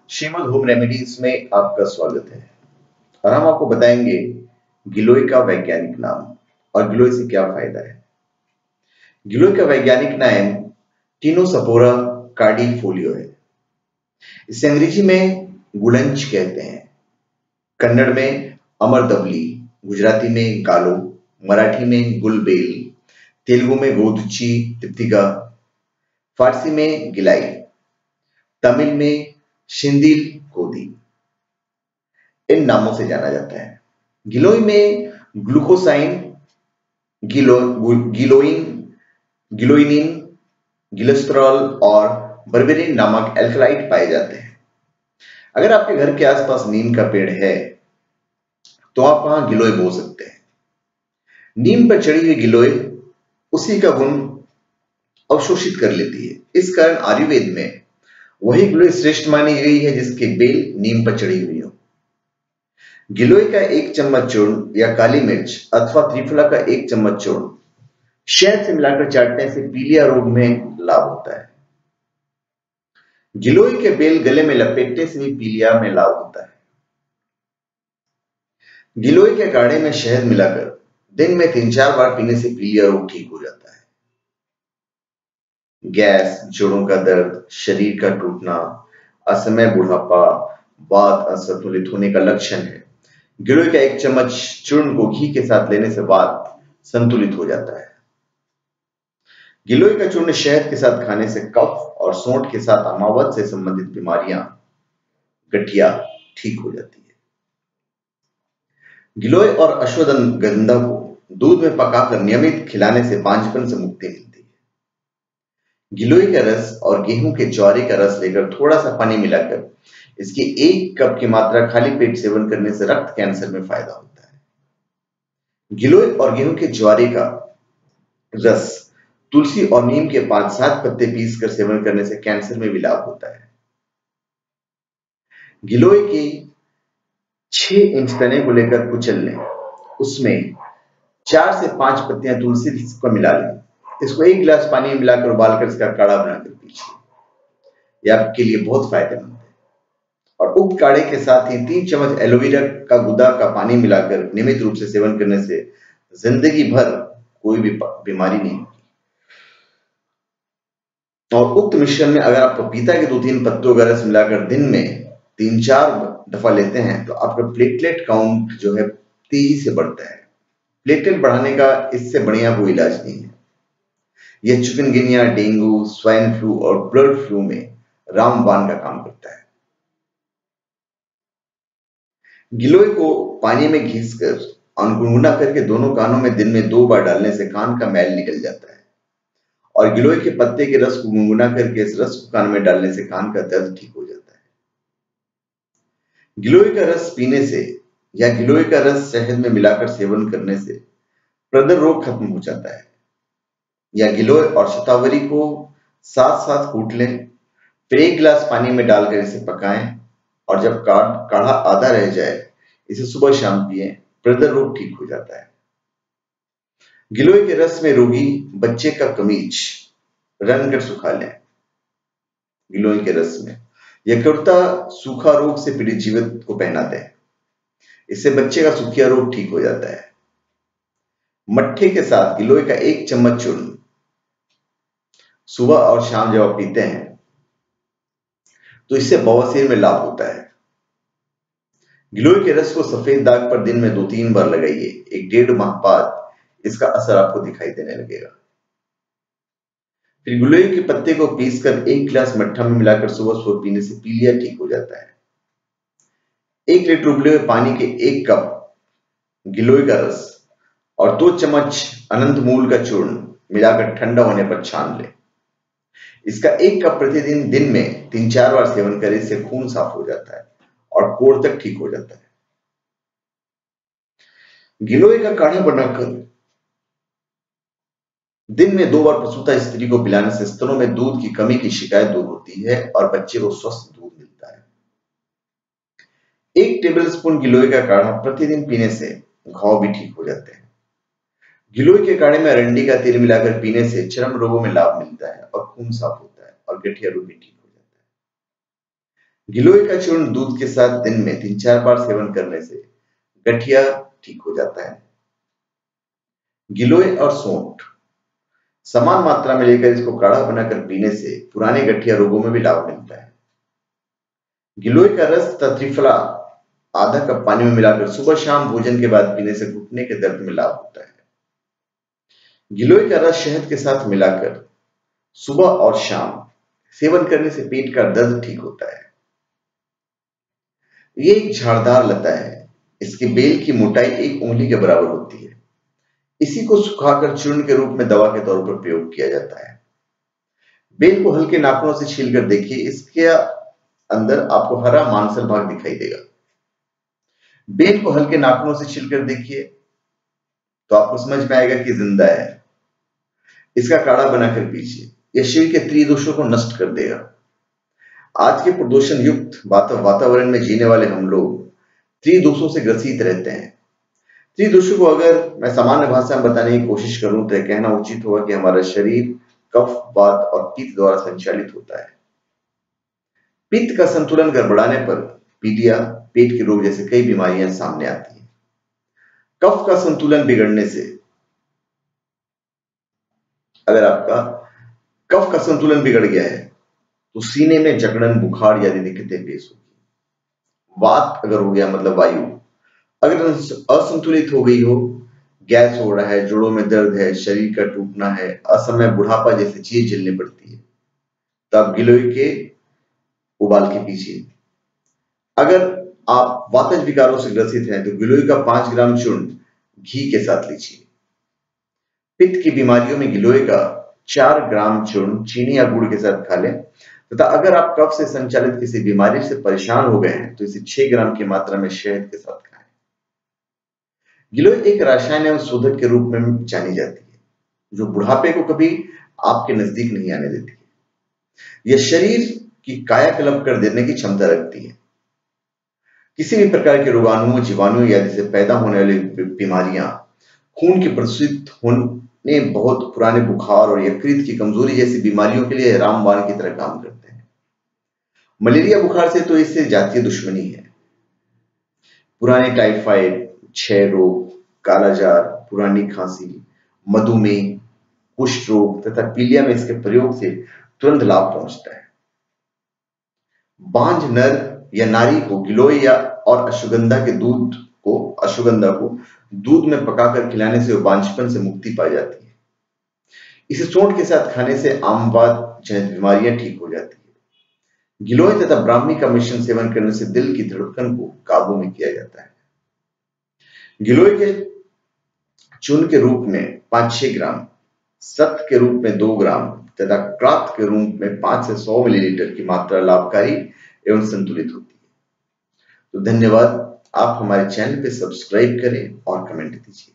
Shrimad home remedies में आपका स्वागत है और हम आपको बताएंगे गिलोय का वैज्ञानिक नाम और गिलोय से क्या फायदा है। गिलोय का वैज्ञानिक नाम टिनोसपोरा कार्डिफोलियो है। इसे अंग्रेजी में गुलंच कहते हैं, कन्नड़ में अमरदबली, गुजराती में गालो, मराठी में गुलबेल, तेलुगु में गोदुची तिप्तिगा, फारसी में गिलाई, तमिल में शिंदिल कोदी इन नामों से जाना जाता है। गिलोय में ग्लूकोसाइन, गिलोइन, गिलोइनिन, गिलोस्टेरॉल और बर्बेरिन नामक एल्कलाइड पाए जाते हैं। अगर आपके घर के आसपास नीम का पेड़ है तो आप वहां गिलोय बो सकते हैं। नीम पर चढ़ी हुई गिलोय उसी का गुण अवशोषित कर लेती है। इस कारण आयुर्वेद में वही गिलोय श्रेष्ठ मानी गई है जिसके बेल नीम पर चढ़ी हुई हो। गिलोय का 1 चम्मच चूर्ण या काली मिर्च अथवा त्रिफला का 1 चम्मच चूर्ण शहद से मिलाकर चाटने से पीलिया रोग में लाभ होता है। गिलोय के बेल गले में लपेटने से भी पीलिया में लाभ होता है। गिलोय के काढ़े में शहद मिलाकर दिन में 3-4 बार पीने से पीलिया रोग ठीक हो जाता है। गैस, जोड़ों का दर्द, शरीर का टूटना, असमय बुढ़ापा, वात असंतुलित होने का लक्षण है। गिलोय का 1 चम्मच चूर्ण को घी के साथ लेने से वात संतुलित हो जाता है। गिलोय का चूर्ण शहद के साथ खाने से कफ और सोंठ के साथ अमावत से संबंधित बीमारियां, गठिया ठीक हो जाती है। गिलोय और अश्वगंधा को दूध में पकाकर नियमित खिलाने से बांझपन से मुक्ति मिलती है। गिलोय का रस और गेहूं के ज्वारे का रस लेकर थोड़ा सा पानी मिलाकर इसकी 1 कप की मात्रा खाली पेट सेवन करने से रक्त कैंसर में फायदा होता है। गिलोय और गेहूं के ज्वारे का रस तुलसी और नीम के 5-7 पत्ते पीसकर सेवन करने से कैंसर में भी लाभ होता है। गिलोय के 6 इंच तने को लेकर कुचल लें, उसमें 4 से 5 पत्तियां तुलसी को मिला लें। इसको 1 गिलास पानी में मिलाकर उबालकर इसका काढ़ा बनाकर पीजिए। यह आपके लिए बहुत फायदेमंद है। और उक्त काढ़े के साथ ही 3 चम्मच एलोवेरा का गुदा का पानी मिलाकर नियमित रूप से सेवन करने से जिंदगी भर कोई भी बीमारी नहीं होगी। और उक्त मिश्रण में अगर आप पपीता के 2-3 पत्तों का रस मिलाकर दिन में 3-4 दफा लेते हैं तो आपका प्लेटलेट काउंट जो है तेजी से बढ़ता है। प्लेटलेट बढ़ाने का इससे बढ़िया कोई इलाज नहीं है। यह चिकनगुनिया, डेंगू, स्वाइन फ्लू और बर्ड फ्लू में रामबाण का काम करता है। गिलोय को पानी में घिसकर और गुनगुना करके दोनों कानों में दिन में 2 बार डालने से कान का मैल निकल जाता है। और गिलोय के पत्ते के रस को गुनगुना करके इस रस को कान में डालने से कान का दर्द ठीक हो जाता है। गिलोय का रस पीने से या गिलोय का रस शहद में मिलाकर सेवन करने से प्रदर रोग खत्म हो जाता है। या गिलोय और शतावरी को साथ साथ कूट लें, फिर 1 गिलास पानी में डालकर इसे पकाएं और जब काढ़ा आधा रह जाए इसे सुबह शाम पिएं, प्रदर रोग ठीक हो जाता है। गिलोय के रस में रोगी बच्चे का कमीज रन कर सुखा लें। गिलोय के रस में यह कुर्ता सूखा रोग से पीड़ित जीवित को पहनाते हैं। इससे बच्चे का सूखिया रोग ठीक हो जाता है। मट्ठे के साथ गिलोय का 1 चम्मच चूर्ण सुबह और शाम जब आप पीते हैं तो इससे बवासीर में लाभ होता है। गिलोय के रस को सफेद दाग पर दिन में 2-3 बार लगाइए। 1-1.5 माह बाद इसका असर आपको दिखाई देने लगेगा। फिर गिलोय के पत्ते को पीसकर 1 गिलास मट्ठा में मिलाकर सुबह सुबह पीने से पीलिया ठीक हो जाता है। 1 लीटर उबले हुए पानी के 1 कप गिलोय का रस और 2 चम्मच अनंत मूल का चूर्ण मिलाकर ठंडा होने पर छान लें। इसका 1 कप प्रतिदिन दिन में 3-4 बार सेवन करें, इससे खून साफ हो जाता है और कोढ़ तक ठीक हो जाता है। गिलोय का काढ़ा बनाकर दिन में 2 बार प्रसूता स्त्री को पिलाने से स्तनों में दूध की कमी की शिकायत दूर होती है और बच्चे को स्वस्थ दूध मिलता है। 1 टेबलस्पून गिलोय का काढ़ा प्रतिदिन पीने से घाव भी ठीक हो जाते हैं। गिलोय के काढ़े में अरंडी का तेल मिलाकर पीने से चर्म रोगों में लाभ मिलता है और खून साफ होता है और गठिया रोग भी ठीक हो जाता है। गिलोय का चूर्ण दूध के साथ दिन में 3-4 बार सेवन करने से गठिया ठीक हो जाता है। गिलोय और सौंठ समान मात्रा में लेकर इसको काढ़ा बनाकर पीने से पुराने गठिया रोगों में भी लाभ मिलता है। गिलोय का रस तथा त्रिफला आधा कप पानी में मिलाकर सुबह शाम भोजन के बाद पीने से घुटने के दर्द में लाभ होता है। गिलोय का रस शहद के साथ मिलाकर सुबह और शाम सेवन करने से पेट का दर्द ठीक होता है। ये एक झाड़दार लता है। इसकी बेल की मोटाई 1 उंगली के बराबर होती है। इसी को सुखाकर चूर्ण के रूप में दवा के तौर पर प्रयोग किया जाता है। बेल को हल्के नाखूनों से छीलकर देखिए, इसके अंदर आपको हरा मांसल भाग दिखाई देगा। बेल को हल्के नाखूनों से छीलकर देखिए तो आपको समझ में आएगा कि जिंदा है। इसका काढ़ा बनाकर पीजिए, यह शरीर के त्रिदोषों को नष्ट कर देगा। आज के प्रदूषण युक्त वातावरण में जीने वाले हम लोग त्रिदोषों से ग्रसित रहते हैं। त्रिदोषों को अगर मैं सामान्य भाषा में बताने की कोशिश करूं तो कहना उचित होगा कि हमारा शरीर कफ, वात और पित्त द्वारा संचालित होता है। पित्त का संतुलन गड़बड़ाने पर पीलिया, पेट के रोग जैसे कई बीमारियां सामने आती हैं। कफ का संतुलन बिगड़ने से, अगर आपका कफ का संतुलन बिगड़ गया है तो सीने में जकड़न, बुखार आदि दिक्कतें पेश होगी। वात अगर हो गया मतलब वायु अगर असंतुलित हो गई हो, गैस हो रहा है, जोड़ों में दर्द है, शरीर का टूटना है, असमय बुढ़ापा जैसी चीज झेलनी पड़ती है, तो आप गिलोय के उबाल के पीजिए। अगर आप वातज विकारों से ग्रसित हैं तो गिलोय का 5 ग्राम चूर्ण घी के साथ लीजिए। पित्त की बीमारियों में गिलोय का 4 ग्राम चूर्ण चीनी या गुड़ के साथ खा लें, तथा अगर आप कफ से संचालित किसी बीमारी से परेशान हो गए हैं तो इसे 6 ग्राम की मात्रा में शहद के साथ खाएं। गिलोय एक रसायन एवं शोधक के रूप में जानी जाती है, जो बुढ़ापे को कभी आपके नजदीक नहीं आने देती है। यह शरीर की कायाकल्प कर देने की क्षमता रखती है। किसी भी प्रकार के रोगाणुओं, जीवाणुओं या जिसे पैदा होने वाली बीमारियां, खून के प्रदूषित होने, बहुत पुराने बुखार और यकृत की कमजोरी जैसी बीमारियों के लिए रामबाण की तरह काम करते हैं। मलेरिया बुखार से तो इससे जातीय दुश्मनी है। पुराने टाइफाइड, क्षय रोग, कालाजार, पुरानी खांसी, मधुमेह, कुष्ठ रोग तथा पीलिया में इसके प्रयोग से तुरंत लाभ पहुंचता है। बांझ नर या नारी को गिलोय या और अश्वगंधा को दूध में पकाकर खिलाने से बांझपन से मुक्ति पाई जाती है। इसे सौंठ के साथ खाने से आमवात जनित बीमारियां ठीक हो जाती है। गिलोय तथा ब्राह्मी का मिश्रण सेवन करने से दिल की धड़कन को काबू में किया जाता है। गिलोय के चूर्ण के रूप में 5-6 ग्राम, सत्व के रूप में 2 ग्राम तथा क्राफ्त के रूप में 5 से 100 मिलीलीटर की मात्रा लाभकारी एवं संतुलित होती है। तो धन्यवाद। आप हमारे चैनल पे सब्सक्राइब करें और कमेंट दीजिए।